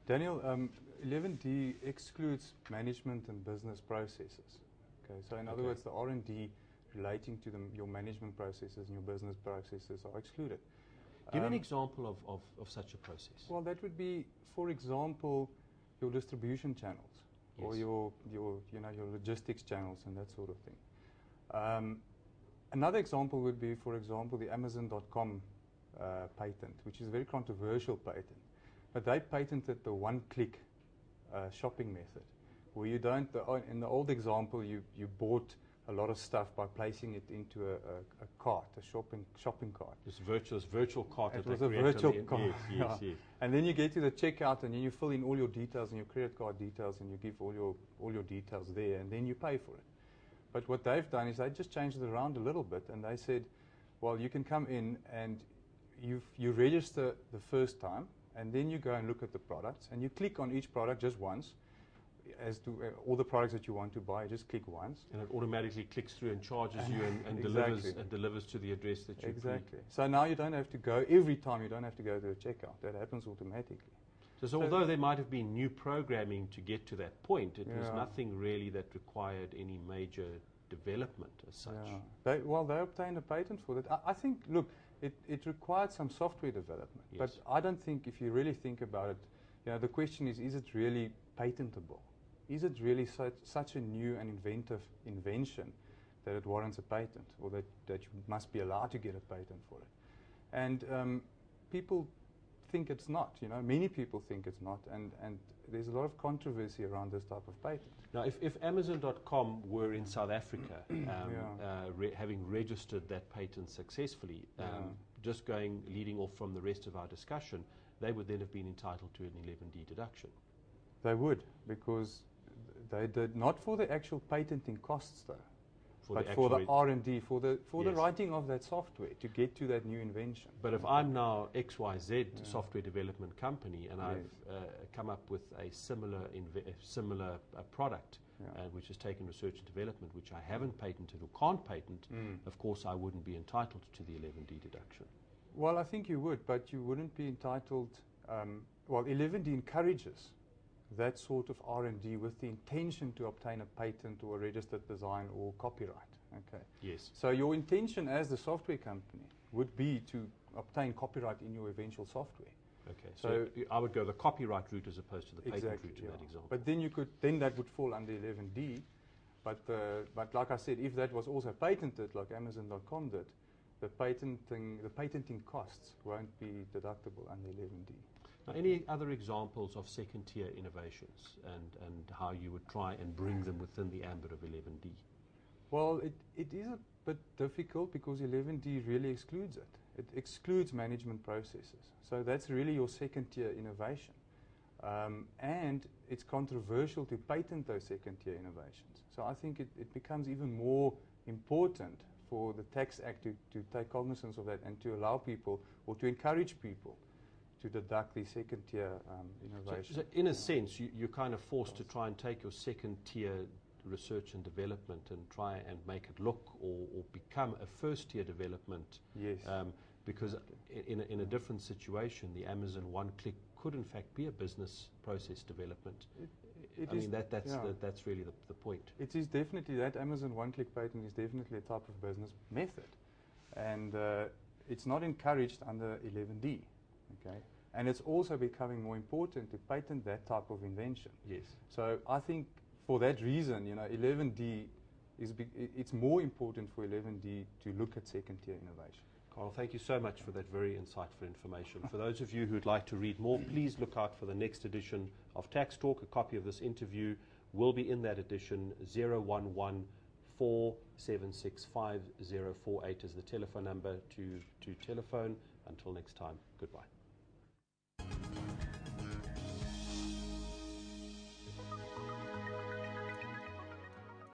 Daniel, 11D excludes management and business processes. Okay, so in other words, the R&D relating to your management processes and your business processes are excluded. Give me an example of such a process. Well, that would be, for example, your distribution channels, yes. or your logistics channels and that sort of thing. Another example would be, for example, the Amazon.com patent, which is a very controversial patent. But they patented the one-click shopping method, where you don't. In the old example, you bought a lot of stuff by placing it into a cart, a shopping cart. This virtual cart. It was a virtual cart. Yes. And then you get to the checkout, and then you fill in all your details and your credit card details, and you give all your details there, and then you pay for it. But what they've done is they just changed it around a little bit, and they said, well, you can come in and you register the first time, and then you go and look at the products, and you click on each product just once. As to all the products that you want to buy, just click once. And it automatically clicks through and charges you and exactly. delivers to the address that you exactly. So now you don't have to go, every time you don't have to go to the checkout. That happens automatically. So although there might have been new programming to get to that point, it was nothing really that required any major development as such. Yeah. They obtained a patent for that. I think, look, it required some software development. Yes. But I don't think, if you really think about it, the question is it really patentable? Is it really such a new and inventive invention that it warrants a patent, or that you must be allowed to get a patent for it? And people think it's not. Many people think it's not, and there's a lot of controversy around this type of patent. Now, if Amazon.com were in South Africa, having registered that patent successfully, just leading off from the rest of our discussion, they would then have been entitled to an 11D deduction. They would, because they did not for the actual patenting costs, though, but for the R&D, for the writing of that software to get to that new invention. But if I'm now XYZ software development company, and I've come up with a similar product, which has taken research and development, which I haven't patented or can't patent, of course I wouldn't be entitled to the 11D deduction. Well, I think you would, but you wouldn't be entitled. 11D encourages that sort of R&D with the intention to obtain a patent or a registered design or copyright. Okay. Yes. So your intention as the software company would be to obtain copyright in your eventual software. Okay. So I would go the copyright route as opposed to the patent route in that example. But then that would fall under 11D. But like I said, if that was also patented, like Amazon.com did, the patenting costs won't be deductible under 11D. Now, any other examples of second-tier innovations and how you would try and bring them within the ambit of 11D? Well, it is a bit difficult because 11D really excludes it. It excludes management processes. So that's really your second-tier innovation. And it's controversial to patent those second-tier innovations. So I think it becomes even more important for the Tax Act to take cognizance of that and to allow people, or to encourage people, to deduct the second-tier innovation. So in a sense, you're kind of forced to try and take your second-tier research and development and try and make it look or become a first-tier development. Yes. Because in a different situation, the Amazon one-click could in fact be a business process development. That's really the point. It is definitely that. Amazon one-click patent is definitely a type of business method, and it's not encouraged under 11D. Okay, and it's also becoming more important to patent that type of invention. Yes. So I think for that reason, 11D it's more important for 11D to look at second-tier innovation. Karel, thank you so much for that very insightful information. For those of you who'd like to read more, please look out for the next edition of Tax Talk. A copy of this interview will be in that edition. 011-476-5048 is the telephone number to telephone. Until next time, goodbye.